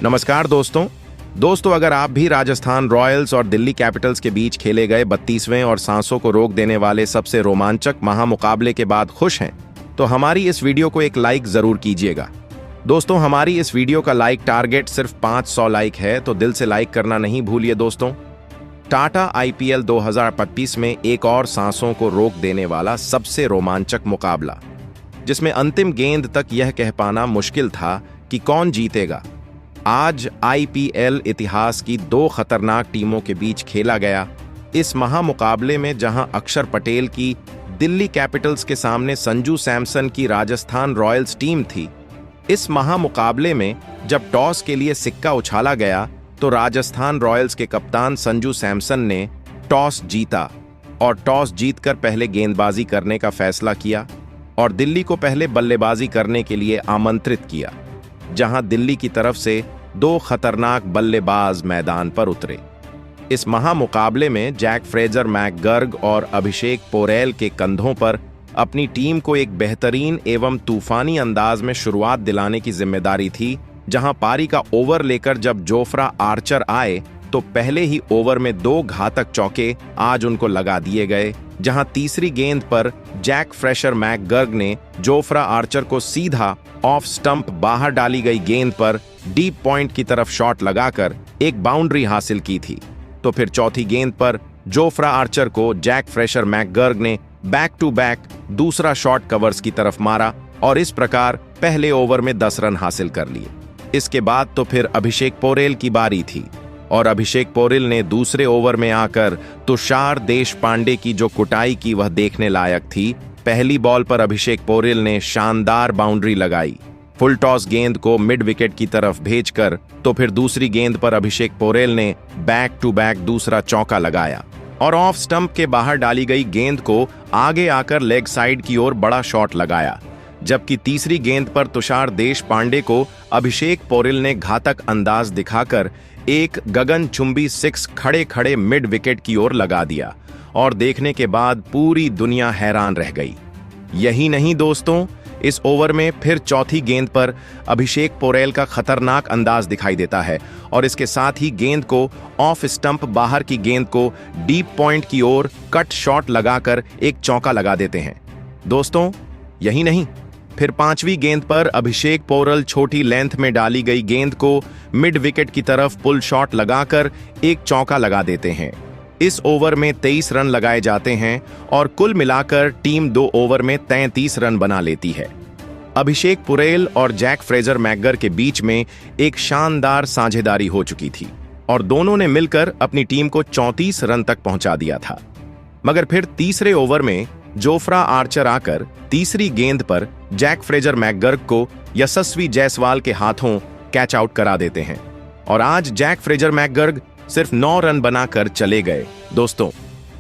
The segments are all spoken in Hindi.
नमस्कार दोस्तों अगर आप भी राजस्थान रॉयल्स और दिल्ली कैपिटल्स के बीच खेले गए 32वें और सांसों को रोक देने वाले सबसे रोमांचक महामुकाबले के बाद खुश हैं, तो हमारी इस वीडियो को एक लाइक जरूर कीजिएगा। दोस्तों, हमारी इस वीडियो का लाइक टारगेट सिर्फ 500 लाइक है, तो दिल से लाइक करना नहीं भूलिए दोस्तों। टाटा IPL 2025 में एक और सांसों को रोक देने वाला सबसे रोमांचक मुकाबला, जिसमें अंतिम गेंद तक यह कह पाना मुश्किल था कि कौन जीतेगा, आज IPL इतिहास की दो खतरनाक टीमों के बीच खेला गया। इस महामुकाबले में जहां अक्षर पटेल की दिल्ली कैपिटल्स के सामने संजू सैमसन की राजस्थान रॉयल्स टीम थी, इस महामुकाबले में जब टॉस के लिए सिक्का उछाला गया तो राजस्थान रॉयल्स के कप्तान संजू सैमसन ने टॉस जीता और टॉस जीतकर पहले गेंदबाजी करने का फैसला किया और दिल्ली को पहले बल्लेबाजी करने के लिए आमंत्रित किया, जहां दिल्ली की तरफ से दो खतरनाक बल्लेबाज मैदान पर उतरे। इस महामुकाबले में जैक फ्रेजर मैकगर्ग और अभिषेक पोरेल के कंधों पर अपनी टीम को एक बेहतरीन एवं तूफानी अंदाज में शुरुआत दिलाने की जिम्मेदारी थी, जहां पारी का ओवर लेकर जब जोफ्रा आर्चर आए तो पहले ही ओवर में दो घातक चौके आज उनको लगा दिए गए, जहां तीसरी गेंद पर जैक फ्रेशर मैकगर्ग ने जोफ्रा आर्चर को सीधा ऑफ स्टंप बाहर डाली गई गेंद पर डीप पॉइंट की तरफ शॉट लगाकर एक बाउंड्री हासिल की थी। तो फिर चौथी गेंद पर जोफ्रा आर्चर को जैक फ्रेशर मैकगर्ग ने बैक टू बैक दूसरा शॉट कवर्स की तरफ मारा और इस प्रकार पहले ओवर में 10 रन हासिल कर लिए। इसके बाद तो फिर अभिषेक पोरेल की बारी थी और अभिषेक पोरेल ने दूसरे ओवर में आकर तुषार देशपांडे की जो कुटाई की वह देखने लायक थी। पहली बॉल पर अभिषेक पोरेल ने शानदार बाउंड्री लगाई, फुल टॉस गेंद को मिड विकेट की तरफ भेजकर, तो फिर दूसरी गेंद पर अभिषेक पोरेल ने बैक टू बैक दूसरा चौका लगाया और ऑफ स्टंप के बाहर डाली गई गेंद को आगे आकर लेग साइड की ओर बड़ा शॉट लगाया, जबकि तीसरी गेंद पर तुषार देशपांडे को अभिषेक पोरेल ने घातक अंदाज दिखाकर एक गगनचुंबी 6 खड़े खड़े मिड विकेट की ओर लगा दिया और देखने के बाद पूरी दुनिया हैरान रह गई। यही नहीं दोस्तों, इस ओवर में फिर चौथी गेंद पर अभिषेक पोरेल का खतरनाक अंदाज दिखाई देता है और इसके साथ ही गेंद को ऑफ स्टंप बाहर की गेंद को डीप पॉइंट की ओर कट शॉट लगाकर एक चौका लगा देते हैं। दोस्तों, यही नहीं, फिर पांचवी गेंद पर अभिषेक पोरेल छोटी लेंथ में डाली गई गेंद को मिड विकेट की तरफ पुल शॉट लगाकर एक चौका लगा देते हैं। इस ओवर में 23 रन लगाए जाते हैं और कुल मिलाकर टीम 2 ओवर में 33 रन बना लेती है। अभिषेक पोरेल और जैक फ्रेजर मैकगर्ग के बीच में एक शानदार साझेदारी हो चुकी थी और दोनों ने मिलकर अपनी टीम को 34 रन तक पहुंचा दिया था। मगर फिर तीसरे ओवर में जोफ्रा आर्चर आकर तीसरी गेंद पर जैक फ्रेजर मैकगर्ग को यशस्वी जायसवाल के हाथों कैच आउट करा देते हैं और आज जैक फ्रेजर मैकगर्ग सिर्फ 9 रन बनाकर चले गए। दोस्तों,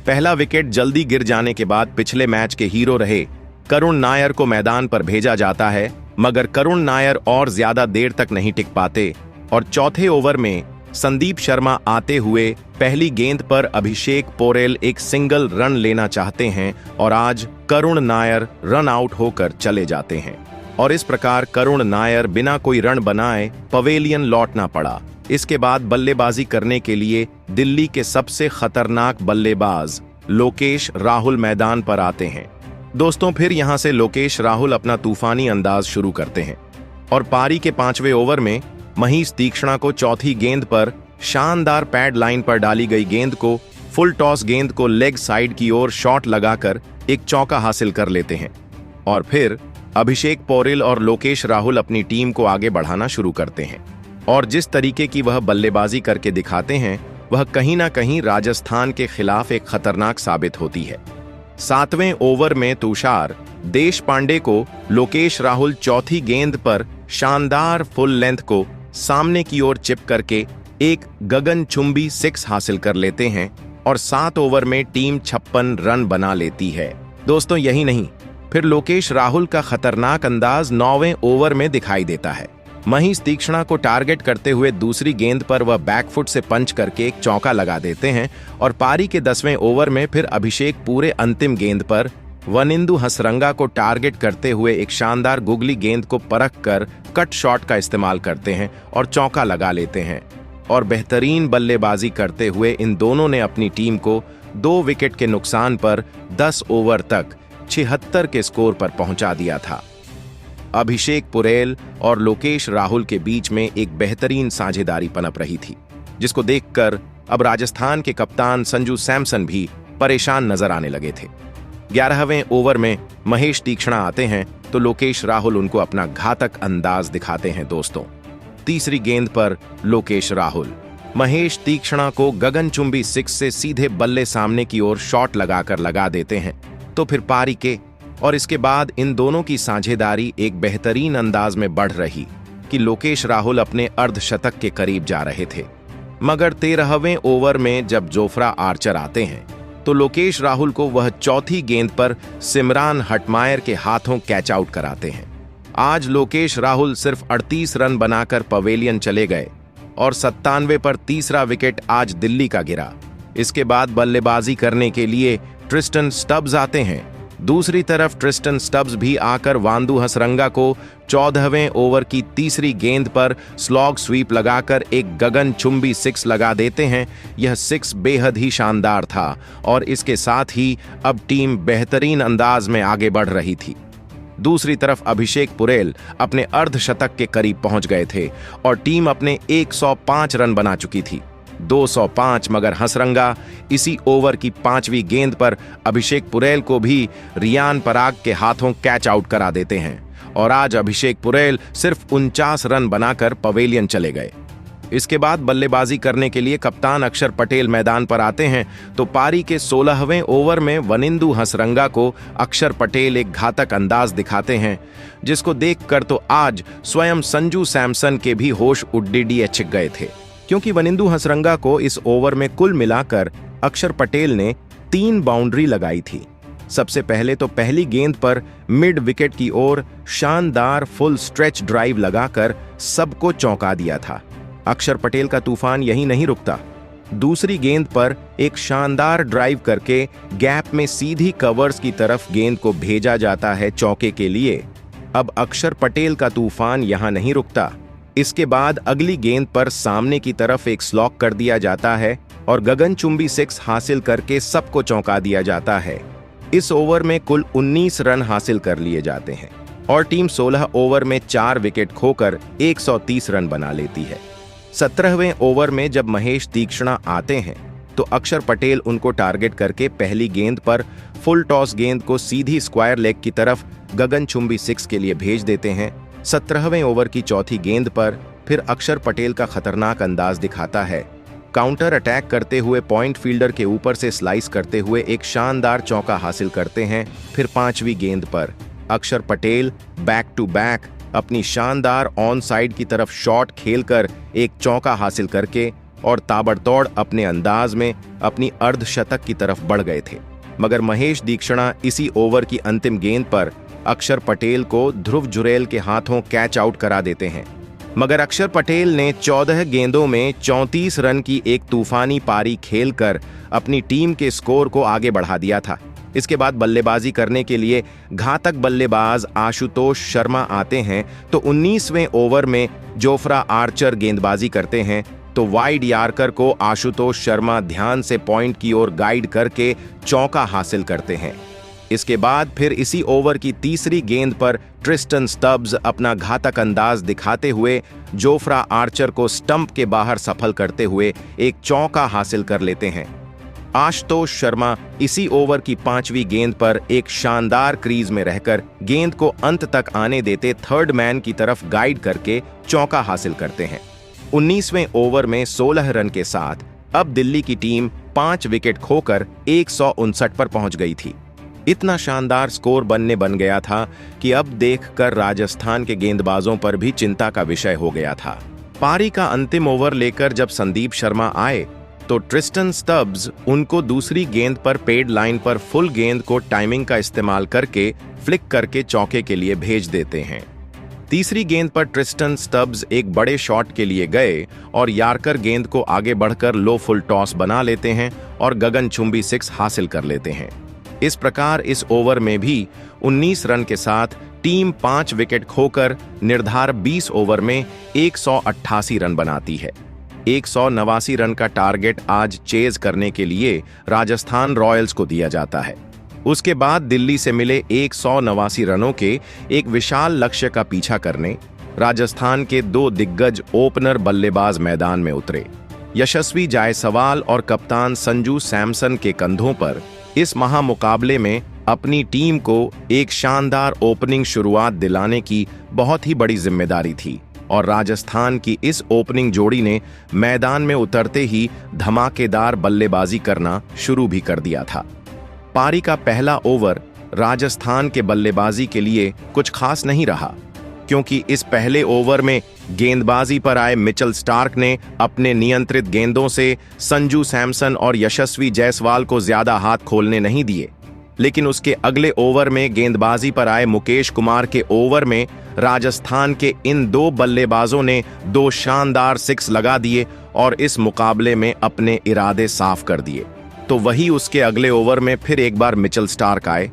पहला विकेट जल्दी गिर जाने के बाद पिछले मैच के हीरो रहे करुण नायर को मैदान पर भेजा जाता है, मगर करुण नायर और ज्यादा देर तक नहीं टिक पाते और चौथे ओवर में संदीप शर्मा आते हुए पहली गेंद पर अभिषेक पोरेल एक सिंगल रन लेना चाहते हैं और आज करुण नायर रन आउट होकर चले जाते हैं और इस प्रकार करुण नायर बिना कोई रन बनाए पवेलियन लौटना पड़ा। इसके बाद बल्लेबाजी करने के लिए दिल्ली के सबसे खतरनाक बल्लेबाज लोकेश राहुल मैदान पर आते हैं। दोस्तों, फिर यहां से लोकेश राहुल अपना तूफानी अंदाज शुरू करते हैं और पारी के 5वें ओवर में महीश तीक्ष्णा को चौथी गेंद पर शानदार पैड लाइन पर डाली गई गेंद को फुल टॉस गेंद को लेग साइड की ओर शॉट लगाकर एक चौका हासिल कर लेते हैं और फिर अभिषेक पोरेल और लोकेश राहुल अपनी टीम को आगे बढ़ाना शुरू करते हैं और जिस तरीके की वह बल्लेबाजी करके दिखाते हैं वह कहीं ना कहीं राजस्थान के खिलाफ एक खतरनाक साबित होती है। 7वें ओवर में तुषार देशपांडे को लोकेश राहुल चौथी गेंद पर शानदार फुल लेंथ को सामने की ओर चिप करके एक गगनचुंबी 6 हासिल कर लेते हैं और 7 ओवर में टीम 56 रन बना लेती है। दोस्तों, यही नहीं, फिर लोकेश राहुल का खतरनाक अंदाज 9वें ओवर में दिखाई देता है। महीश तीक्ष्णा को टारगेट करते हुए दूसरी गेंद पर वह बैकफुट से पंच करके एक चौका लगा देते हैं और पारी के 10वें ओवर में फिर अभिषेक पूरे अंतिम गेंद पर वनिंदु हसरंगा को टारगेट करते हुए एक शानदार गुगली गेंद को परख कर कट शॉट का इस्तेमाल करते हैं और चौका लगा लेते हैं। और बेहतरीन बल्लेबाजी करते हुए इन दोनों ने अपनी टीम को 2 विकेट के नुकसान पर 10 ओवर तक 76 के स्कोर पर पहुंचा दिया था। अभिषेक पुरेल और लोकेश राहुल के बीच में एक बेहतरीन साझेदारी पनप रही थी, जिसको देखकर अब राजस्थान के कप्तान संजू सैमसन भी परेशान नजर आने लगे थे। 11वें ओवर में महेश तीक्ष्णा आते हैं तो लोकेश राहुल उनको अपना घातक अंदाज दिखाते हैं दोस्तों। तीसरी गेंद पर लोकेश राहुल महेश तीक्ष्णा को गगनचुंबी 6 से सीधे बल्ले सामने की ओर शॉट लगाकर लगा देते हैं तो फिर पारी के, और इसके बाद इन दोनों की साझेदारी एक बेहतरीन अंदाज में बढ़ रही कि लोकेश राहुल अपने अर्धशतक के करीब जा रहे थे। मगर 13वें ओवर में जब जोफ्रा आर्चर आते हैं तो लोकेश राहुल को वह चौथी गेंद पर सिमरान हटमायर के हाथों कैच आउट कराते हैं। आज लोकेश राहुल सिर्फ 38 रन बनाकर पवेलियन चले गए और 97 पर तीसरा विकेट आज दिल्ली का गिरा। इसके बाद बल्लेबाजी करने के लिए ट्रिस्टन स्टब्स आते हैं। दूसरी तरफ ट्रिस्टन स्टब्स भी आकर वांदू हसरंगा को 14वें ओवर की तीसरी गेंद पर स्लॉग स्वीप लगाकर एक गगनचुंबी 6 लगा देते हैं। यह 6 बेहद ही शानदार था और इसके साथ ही अब टीम बेहतरीन अंदाज में आगे बढ़ रही थी। दूसरी तरफ अभिषेक पुरेल अपने अर्धशतक के करीब पहुंच गए थे और टीम अपने 105 रन बना चुकी थी। 205, मगर हसरंगा इसी ओवर की 5वीं गेंद पर अभिषेक पुरेल को भी रियान पराग के हाथों कैच आउट करा देते हैं और आज अभिषेक पुरेल सिर्फ 49 रन बनाकर पवेलियन चले गए। इसके बाद बल्लेबाजी करने के लिए कप्तान अक्षर पटेल मैदान पर आते हैं तो पारी के 16वें ओवर में वनिंदु हसरंगा को अक्षर पटेल एक घातक अंदाज दिखाते हैं, जिसको देखकर तो आज स्वयं संजू सैमसन के भी होश उड्डीडिये छिक गए थे, क्योंकि वनिंदु हसरंगा को इस ओवर में कुल मिलाकर अक्षर पटेल ने 3 बाउंड्री लगाई थी। सबसे पहले तो पहली गेंद पर मिड विकेट की ओर शानदार फुल स्ट्रेच ड्राइव लगाकर सबको चौंका दिया था। अक्षर पटेल का तूफान यहीं नहीं रुकता। दूसरी गेंद पर एक शानदार ड्राइव करके गैप में सीधी कवर्स की तरफ गेंद को भेजा जाता है चौके के लिए। अब अक्षर पटेल का तूफान यहां नहीं रुकता। इसके बाद अगली गेंद पर सामने की तरफ एक स्लॉक कर दिया जाता है और गगनचुंबी 6 हासिल करके सबको चौंका दिया जाता है। इस ओवर में कुल 19 रन हासिल कर लिए जाते हैं और टीम 16 ओवर में 4 विकेट खोकर 130 रन बना लेती है। 17वें ओवर में जब महेश तीक्ष्णा आते हैं तो अक्षर पटेल उनको टारगेट करके पहली गेंद पर फुल टॉस गेंद को सीधी स्क्वायर लेग की तरफ गगनचुंबी 6 के लिए भेज देते हैं। 17वें ओवर की चौथी गेंद पर फिर अक्षर पटेल का खतरनाक अंदाज दिखाता है। काउंटर अटैक करते हुए पॉइंट फील्डर के ऊपर से स्लाइस करते हुए एक शानदार चौका हासिल करते हैं। फिर 5वीं गेंद पर अक्षर पटेल बैक टू बैक अपनी शानदार ऑन साइड की तरफ शॉट खेलकर एक चौका हासिल करके और ताबड़तोड़ अपने अंदाज में अपनी अर्धशतक की तरफ बढ़ गए थे। मगर महेश तीक्ष्णा इसी ओवर की अंतिम गेंद पर अक्षर पटेल को ध्रुव जुरेल के हाथों कैच आउट करा देते हैं। मगर अक्षर पटेल ने 14 गेंदों में 34 रन की एक तूफानी पारी खेलकर अपनी टीम के स्कोर को आगे बढ़ा दिया था। इसके बाद बल्लेबाजी करने के लिए घातक बल्लेबाज आशुतोष शर्मा आते हैं तो 19वें ओवर में जोफ्रा आर्चर गेंदबाजी करते हैं तो वाइड यार्कर को आशुतोष शर्मा ध्यान से पॉइंट की ओर गाइड करके चौका हासिल करते हैं। इसके बाद फिर इसी ओवर की तीसरी गेंद पर ट्रिस्टन स्टब्स अपना घातक अंदाज दिखाते हुए जोफ्रा आर्चर को स्टंप के बाहर सफल करते हुए एक चौका हासिल कर लेते हैं। आशुतोष शर्मा इसी ओवर की 5वीं गेंद पर एक शानदार क्रीज में रहकर गेंद को अंत तक आने देते थर्ड मैन की तरफ गाइड करके चौका हासिल करते हैं। 19वें ओवर में 16 रन के साथ अब दिल्ली की टीम 5 विकेट खोकर 159 पर पहुंच गई थी। इतना शानदार स्कोर बन गया था कि अब देखकर राजस्थान के गेंदबाजों पर भी चिंता का विषय हो गया था। पारी का अंतिम ओवर लेकर जब संदीप शर्मा आए तो ट्रिस्टन स्टब्स उनको दूसरी गेंद पर पेड लाइन पर फुल गेंद को टाइमिंग का इस्तेमाल करके फ्लिक करके चौके के लिए भेज देते हैं। तीसरी गेंद पर ट्रिस्टन स्टब्स एक बड़े शॉट के लिए गए और यार्कर गेंद को आगे बढ़कर लो फुल टॉस बना लेते हैं और गगनचुंबी 6 हासिल कर लेते हैं। इस प्रकार इस ओवर में भी 19 रन के साथ टीम 5 विकेट खोकर निर्धारित 20 ओवर में 188 रन बनाती है। 189 रन का टारगेट आज चेज करने के लिए राजस्थान रॉयल्स को दिया जाता है। उसके बाद दिल्ली से मिले 189 रनों के एक विशाल लक्ष्य का पीछा करने राजस्थान के 2 दिग्गज ओपनर बल्लेबाज मैदान में उतरे। यशस्वी जायसवाल और कप्तान संजू सैमसन के कंधों पर इस महामुकाबले में अपनी टीम को एक शानदार ओपनिंग शुरुआत दिलाने की बहुत ही बड़ी जिम्मेदारी थी और राजस्थान की इस ओपनिंग जोड़ी ने मैदान में उतरते ही धमाकेदार बल्लेबाजी करना शुरू भी कर दिया था। पारी का पहला ओवर राजस्थान के बल्लेबाजी के लिए कुछ खास नहीं रहा, क्योंकि इस पहले ओवर में गेंदबाजी पर आए मिचेल स्टार्क ने अपने नियंत्रित गेंदों से संजू सैमसन और यशस्वी जायसवाल को ज्यादा हाथ खोलने नहीं दिए। लेकिन उसके अगले ओवर में गेंदबाजी पर आए मुकेश कुमार के ओवर में राजस्थान के इन 2 बल्लेबाजों ने 2 शानदार 6 लगा दिए और इस मुकाबले में अपने इरादे साफ कर दिए। तो वही उसके अगले ओवर में फिर एक बार मिचेल स्टार्क आए,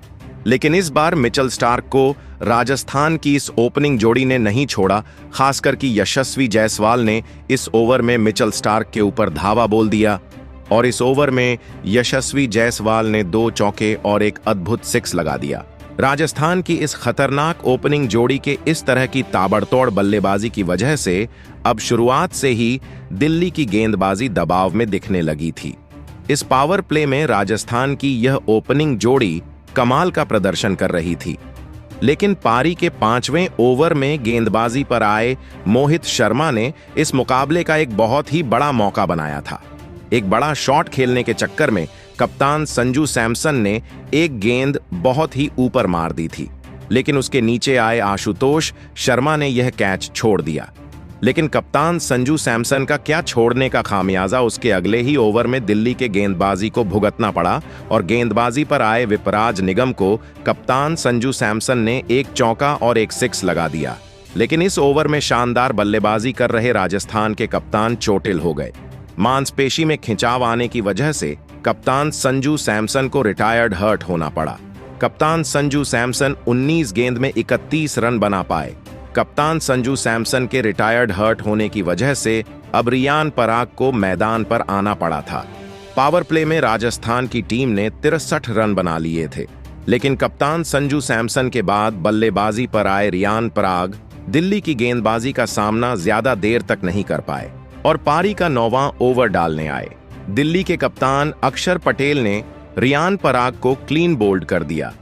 लेकिन इस बार मिचेल स्टार्क को राजस्थान की इस ओपनिंग जोड़ी ने नहीं छोड़ा। खासकर कि यशस्वी जायसवाल ने इस ओवर में मिचेल स्टार्क के ऊपर धावा बोल दिया और इस ओवर में यशस्वी जायसवाल ने 2 चौके और एक अद्भुत 6 लगा दिया। राजस्थान की इस खतरनाक ओपनिंग जोड़ी के इस तरह की ताबड़तोड़ बल्लेबाजी की वजह से अब शुरुआत से ही दिल्ली की गेंदबाजी दबाव में दिखने लगी थी। इस पावर प्ले में राजस्थान की यह ओपनिंग जोड़ी कमाल का प्रदर्शन कर रही थी, लेकिन पारी के 5वें ओवर में गेंदबाजी पर आए मोहित शर्मा ने इस मुकाबले का एक बहुत ही बड़ा मौका बनाया था। एक बड़ा शॉट खेलने के चक्कर में कप्तान संजू सैमसन ने एक गेंद बहुत ही ऊपर मार दी थी, लेकिन उसके नीचे आए आशुतोष शर्मा ने यह कैच छोड़ दिया। लेकिन कप्तान संजू सैमसन का क्या छोड़ने का खामियाजा उसके अगले ही ओवर में दिल्ली के गेंदबाजी को भुगतना पड़ा और गेंदबाजी पर आए विपराज निगम को कप्तान संजू सैमसन ने एक चौका और एक 6 लगा दिया। लेकिन इस ओवर में शानदार बल्लेबाजी कर रहे राजस्थान के कप्तान चोटिल हो गए। मांसपेशी में खिंचाव आने की वजह से कप्तान संजू सैमसन को रिटायर्ड हर्ट होना पड़ा। कप्तान संजू सैमसन 19 गेंद में 31 रन बना पाए। कप्तान संजू सैमसन के रिटायर्ड हर्ट होने की वजह से अब रियान पराग को मैदान पर आना पड़ा था। पावर प्ले में राजस्थान की टीम ने 63 रन बना लिए थे, लेकिन कप्तान संजू सैमसन के बाद बल्लेबाजी पर आए रियान पराग दिल्ली की गेंदबाजी का सामना ज्यादा देर तक नहीं कर पाए और पारी का 9वां ओवर डालने आए। दिल्ली के कप्तान अक्षर पटेल ने रियान पराग को क्लीन बोल्ड कर दिया।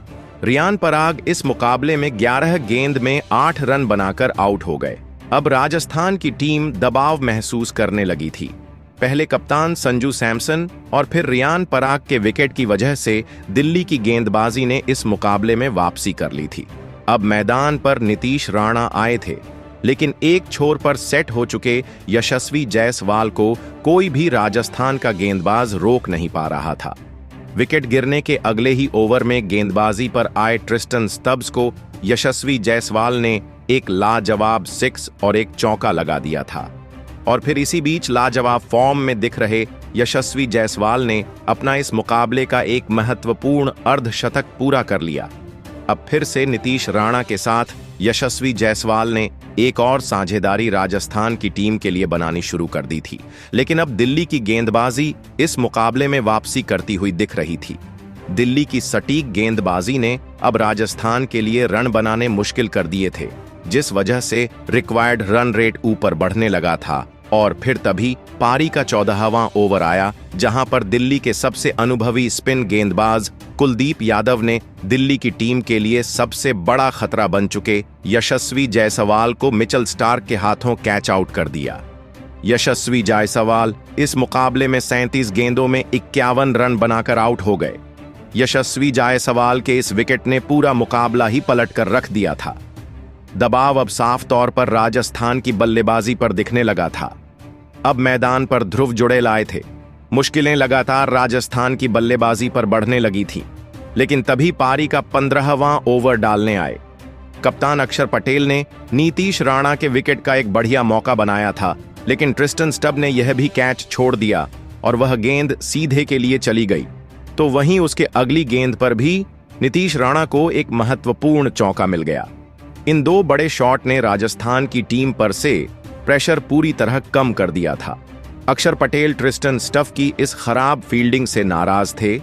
रियान पराग इस मुकाबले में 11 गेंद में 8 रन बनाकर आउट हो गए। अब राजस्थान की टीम दबाव महसूस करने लगी थी। पहले कप्तान संजू सैमसन और फिर रियान पराग के विकेट की वजह से दिल्ली की गेंदबाजी ने इस मुकाबले में वापसी कर ली थी। अब मैदान पर नीतीश राणा आए थे, लेकिन एक छोर पर सेट हो चुके यशस्वी जायसवाल को कोई भी राजस्थान का गेंदबाज रोक नहीं पा रहा था। विकेट गिरने के अगले ही ओवर में गेंदबाजी पर आए ट्रिस्टन स्टब्स को यशस्वी जायसवाल ने एक लाजवाब 6 और एक चौका लगा दिया था और फिर इसी बीच लाजवाब फॉर्म में दिख रहे यशस्वी जायसवाल ने अपना इस मुकाबले का एक महत्वपूर्ण अर्धशतक पूरा कर लिया। अब फिर से नीतीश राणा के साथ यशस्वी जायसवाल ने एक और साझेदारी राजस्थान की टीम के लिए बनानी शुरू कर दी थी, लेकिन अब दिल्ली की गेंदबाजी इस मुकाबले में वापसी करती हुई दिख रही थी। दिल्ली की सटीक गेंदबाजी ने अब राजस्थान के लिए रन बनाने मुश्किल कर दिए थे, जिस वजह से रिक्वायर्ड रन रेट ऊपर बढ़ने लगा था। और फिर तभी पारी का 14वां ओवर आया, जहां पर दिल्ली के सबसे अनुभवी स्पिन गेंदबाज कुलदीप यादव ने दिल्ली की टीम के लिए सबसे बड़ा खतरा बन चुके यशस्वी जायसवाल को मिचेल स्टार्क के हाथों कैच आउट कर दिया। यशस्वी जायसवाल इस मुकाबले में 37 गेंदों में 51 रन बनाकर आउट हो गए। यशस्वी जायसवाल के इस विकेट ने पूरा मुकाबला ही पलट कर रख दिया था। दबाव अब साफ तौर पर राजस्थान की बल्लेबाजी पर दिखने लगा था। अब मैदान पर ध्रुव जुड़ेल आए थे। मुश्किलें लगातार राजस्थान की बल्लेबाजी पर बढ़ने लगी थी, लेकिन तभी पारी का 15वां ओवर डालने आए। कप्तान अक्षर पटेल ने नीतीश राणा के विकेट का एक बढ़िया मौका बनाया था, लेकिन ट्रिस्टन स्टब ने यह भी कैच छोड़ दिया और वह गेंद सीधे के लिए चली गई। तो वहीं उसके अगली गेंद पर भी नीतीश राणा को एक महत्वपूर्ण चौका मिल गया। इन दो बड़े शॉट ने राजस्थान की टीम पर से प्रेशर पूरी तरह कम कर दिया था। अक्षर पटेल ट्रिस्टन स्टफ की इस खराब फील्डिंग से नाराज थे,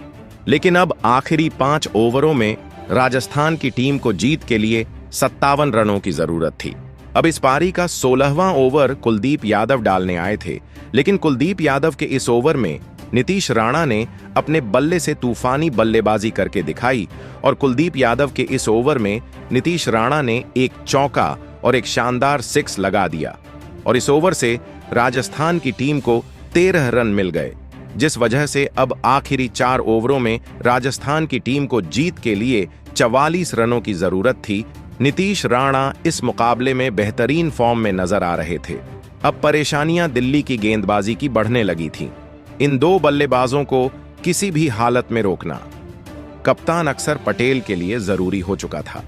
लेकिन अब आखिरी 5 ओवरों में राजस्थान की टीम को जीत के लिए 57 रनों की जरूरत थी। अब इस पारी का 16वां ओवर कुलदीप यादव डालने आए थे, लेकिन कुलदीप यादव के इस ओवर में नीतीश राणा ने अपने बल्ले से तूफानी बल्लेबाजी करके दिखाई और कुलदीप यादव के इस ओवर में नीतीश राणा ने एक चौका और एक शानदार 6 लगा दिया और इस ओवर से राजस्थान की टीम को 13 रन मिल गए, जिस वजह से अब आखिरी 4 ओवरों में राजस्थान की टीम को जीत के लिए 44 रनों की जरूरत थी। नीतीश राणा इस मुकाबले में बेहतरीन फॉर्म में नजर आ रहे थे। अब परेशानियां दिल्ली की गेंदबाजी की बढ़ने लगी थीं। इन दो बल्लेबाजों को किसी भी हालत में रोकना कप्तान अक्षर पटेल के लिए जरूरी हो चुका था।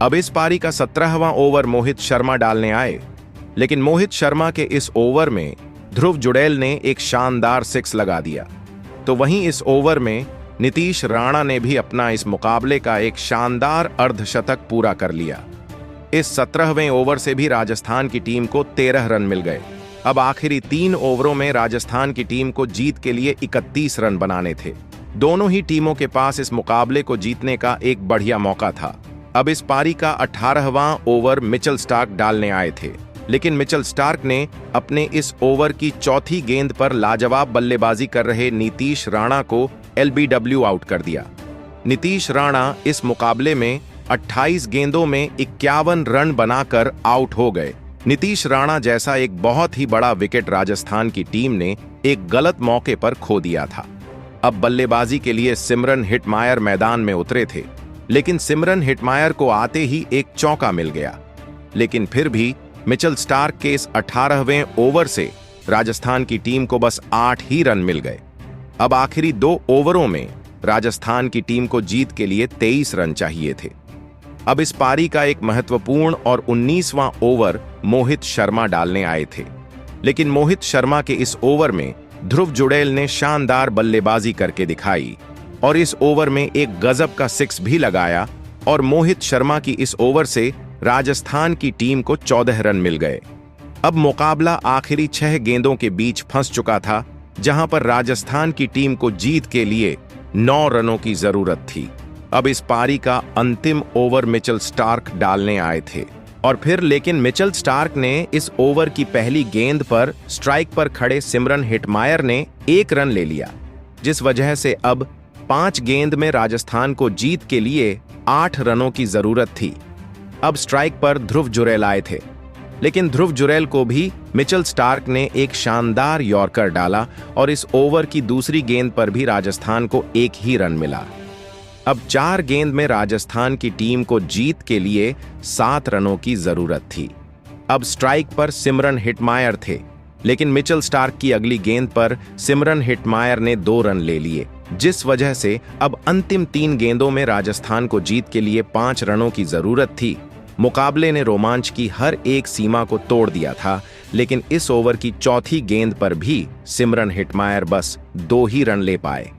अब इस पारी का 17वां ओवर मोहित शर्मा डालने आए, लेकिन मोहित शर्मा के इस ओवर में ध्रुव जुड़ैल ने एक शानदार 6 लगा दिया। तो वहीं इस ओवर में नीतीश राणा ने भी अपना इस मुकाबले का एक शानदार अर्धशतक पूरा कर लिया। इस 17वें ओवर से भी राजस्थान की टीम को 13 रन मिल गए। अब आखिरी 3 ओवरों में राजस्थान की टीम को जीत के लिए 31 रन बनाने थे। दोनों ही टीमों के पास इस मुकाबले को जीतने का एक बढ़िया मौका था। अब इस पारी का 18वां ओवर मिचेल स्टार्क डालने आए थे, लेकिन मिचेल स्टार्क ने अपने इस ओवर की चौथी गेंद पर लाजवाब बल्लेबाजी कर रहे नीतीश राणा को LBW आउट कर दिया। नीतीश राणा इस मुकाबले में 28 गेंदों में 51 रन बनाकर आउट हो गए। नीतीश राणा जैसा एक बहुत ही बड़ा विकेट राजस्थान की टीम ने एक गलत मौके पर खो दिया था। अब बल्लेबाजी के लिए सिमरन हिटमायर मैदान में उतरे थे, लेकिन सिमरन हिटमायर को आते ही एक चौका मिल गया। लेकिन फिर भी मिचेल स्टार्क के इस 18वें ओवर से राजस्थान की टीम को बस 8 ही रन मिल गए। अब आखिरी 2 ओवरों में राजस्थान की टीम को जीत के लिए 23 रन चाहिए थे। अब इस पारी का एक महत्वपूर्ण और 19वां ओवर मोहित शर्मा डालने आए थे, लेकिन मोहित शर्मा के इस ओवर में ध्रुव जुड़ैल ने शानदार बल्लेबाजी करके दिखाई और इस ओवर में एक गजब का 6 भी लगाया और मोहित शर्मा की इस ओवर से राजस्थान की टीम को 14 रन मिल गए। अब मुकाबला आखिरी 6 गेंदों के बीच फंस चुका था, जहां पर राजस्थान की टीम को जीत के लिए 9 रनों की जरूरत थी। अब इस पारी का अंतिम ओवर मिचेल स्टार्क डालने आए थे और फिर लेकिन मिचेल स्टार्क ने इस ओवर की पहली गेंद पर स्ट्राइक पर खड़े सिमरन हिटमायर ने 1 रन ले लिया, जिस वजह से अब 5 गेंद में राजस्थान को जीत के लिए 8 रनों की जरूरत थी। अब स्ट्राइक पर ध्रुव जुड़ैल आए थे, लेकिन ध्रुव जुड़ैल को भी मिचेल स्टार्क ने एक शानदार यॉर्कर डाला और इस ओवर की दूसरी गेंद पर भी राजस्थान को 1 ही रन मिला। अब 4 गेंद में राजस्थान की टीम को जीत के लिए 7 रनों की जरूरत थी। अब स्ट्राइक पर सिमरन हिटमायर थे, लेकिन मिचेल स्टार्क की अगली गेंद पर सिमरन हिटमायर ने 2 रन ले लिए, जिस वजह से अब अंतिम 3 गेंदों में राजस्थान को जीत के लिए 5 रनों की जरूरत थी। मुकाबले ने रोमांच की हर एक सीमा को तोड़ दिया था, लेकिन इस ओवर की चौथी गेंद पर भी सिमरन हिटमायर बस 2 ही रन ले पाए।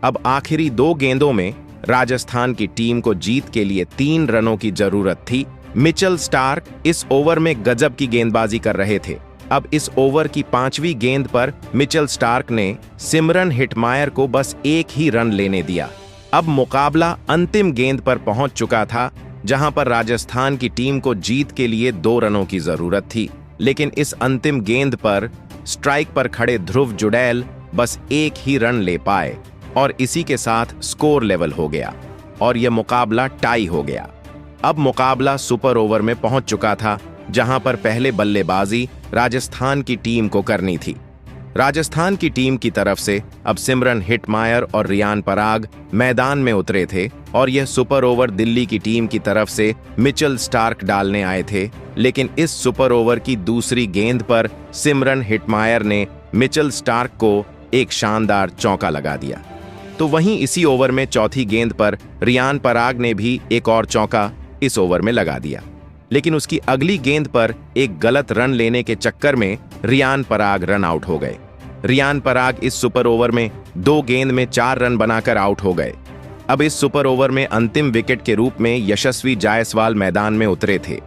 अब आखिरी 2 गेंदों में राजस्थान की टीम को जीत के लिए 3 रनों की जरूरत थी। मिचेल स्टार्क इस ओवर में गजब की गेंदबाजी कर रहे थे। अब इस ओवर की 5वीं गेंद पर मिचेल स्टार्क ने सिमरन हिटमायर को बस 1 ही रन लेने दिया। अब मुकाबला अंतिम गेंद पर पहुंच चुका था, जहां पर राजस्थान की टीम को जीत के लिए 2 रनों की जरूरत थी, लेकिन इस अंतिम गेंद पर स्ट्राइक पर खड़े ध्रुव जुड़ैल बस 1 ही रन ले पाए और इसी के साथ स्कोर लेवल हो गया और यह मुकाबला टाई हो गया। अब मुकाबला सुपर ओवर में पहुंच चुका था, जहां पर पहले बल्लेबाजी राजस्थान की टीम को करनी थी। राजस्थान की टीम की तरफ से अब सिमरन हिटमायर और रियान पराग मैदान में उतरे थे और यह सुपर ओवर दिल्ली की टीम की तरफ से मिचेल स्टार्क डालने आए थे, लेकिन इस सुपर ओवर की दूसरी गेंद पर सिमरन हिटमायर ने मिचेल स्टार्क को एक शानदार चौका लगा दिया। तो वहीं इसी ओवर में चौथी गेंद पर रियान पराग ने भी एक और चौका इस ओवर में लगा दिया, लेकिन उसकी अगली गेंद पर एक गलत रन लेने के चक्कर में रियान पराग रन आउट हो गए। रियान पराग इस सुपर ओवर में 2 गेंद में 4 रन बनाकर आउट हो गए। अब इस सुपर ओवर में अंतिम विकेट के रूप में यशस्वी जायसवाल मैदान में उतरे थे,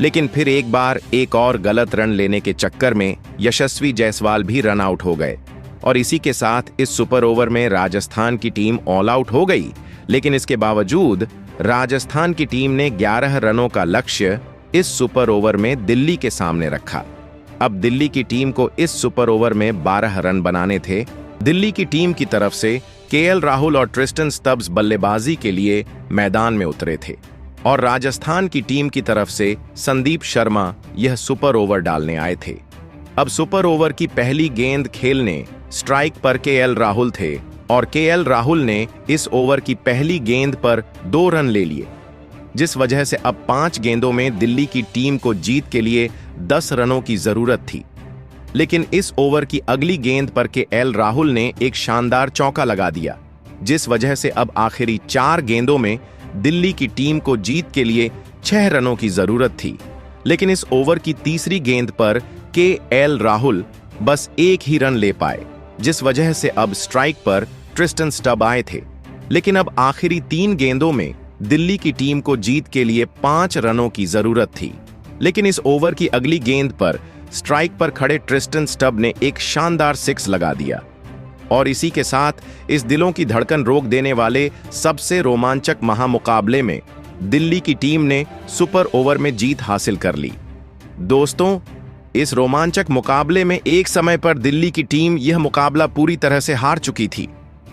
लेकिन फिर एक बार एक और गलत रन लेने के चक्कर में यशस्वी जायसवाल भी रन आउट हो गए और इसी के साथ इस सुपर ओवर में राजस्थान की टीम ऑल आउट हो गई। लेकिन इसके बावजूद राजस्थान की टीम ने 11 रनों का लक्ष्य इस सुपर ओवर में दिल्ली के सामने रखा। अब दिल्ली की टीम को इस सुपर ओवर में 12 रन बनाने थे। दिल्ली की टीम की तरफ से केएल राहुल और ट्रिस्टन स्टब्स बल्लेबाजी के लिए मैदान में उतरे थे और राजस्थान की टीम की तरफ से संदीप शर्मा यह सुपर ओवर डालने आए थे। अब सुपर ओवर की पहली गेंद खेलने स्ट्राइक पर केएल राहुल थे और केएल राहुल ने इस ओवर की पहली गेंद पर 2 रन ले लिए, जिस वजह से अब 5 गेंदों में दिल्ली की टीम को जीत के लिए 10 रनों की जरूरत थी। लेकिन इस ओवर की अगली गेंद पर केएल राहुल ने एक शानदार चौका लगा दिया, जिस वजह से अब आखिरी 4 गेंदों में दिल्ली की टीम को जीत के लिए 6 रनों की जरूरत थी। लेकिन इस ओवर की तीसरी गेंद पर केएल राहुल बस 1 ही रन ले पाए, जिस वजह से अब स्ट्राइक पर ट्रिस्टन स्टब आए थे। लेकिन अब आखिरी 3 गेंदों में दिल्ली की टीम को जीत के लिए 5 रनों की जरूरत थी। लेकिन इस ओवर की अगली गेंद पर स्ट्राइक पर खड़े ट्रिस्टन स्टब ने एक शानदार 6 लगा दिया और इसी के साथ इस दिलों की धड़कन रोक देने वाले सबसे रोमांचक महामुकाबले में दिल्ली की टीम ने सुपर ओवर में जीत हासिल कर ली। दोस्तों, इस रोमांचक मुकाबले में एक समय पर दिल्ली की टीम यह मुकाबला पूरी तरह से हार चुकी थी,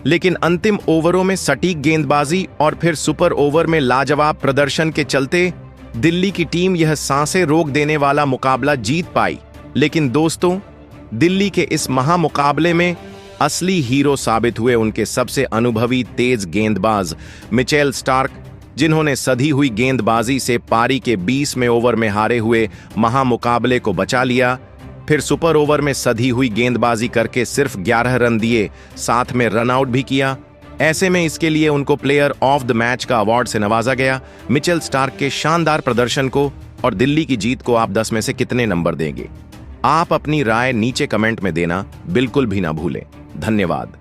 लेकिन अंतिम ओवरों में सटीक गेंदबाजी और फिर सुपर ओवर में लाजवाब प्रदर्शन के चलते दिल्ली की टीम यह सांसें रोक देने वाला मुकाबला जीत पाई। लेकिन दोस्तों, दिल्ली के इस महामुकाबले में असली हीरो साबित हुए उनके सबसे अनुभवी तेज गेंदबाज मिचेल स्टार्क, जिन्होंने सधी हुई गेंदबाजी से पारी के 20वें ओवर में हारे हुए महामुकाबले को बचा लिया। फिर सुपर ओवर में सधी हुई गेंदबाजी करके सिर्फ 11 रन दिए, साथ में रन आउट भी किया। ऐसे में इसके लिए उनको प्लेयर ऑफ द मैच का अवार्ड से नवाजा गया। मिचेल स्टार्क के शानदार प्रदर्शन को और दिल्ली की जीत को आप 10 में से कितने नंबर देंगे? आप अपनी राय नीचे कमेंट में देना बिल्कुल भी ना भूलें। धन्यवाद।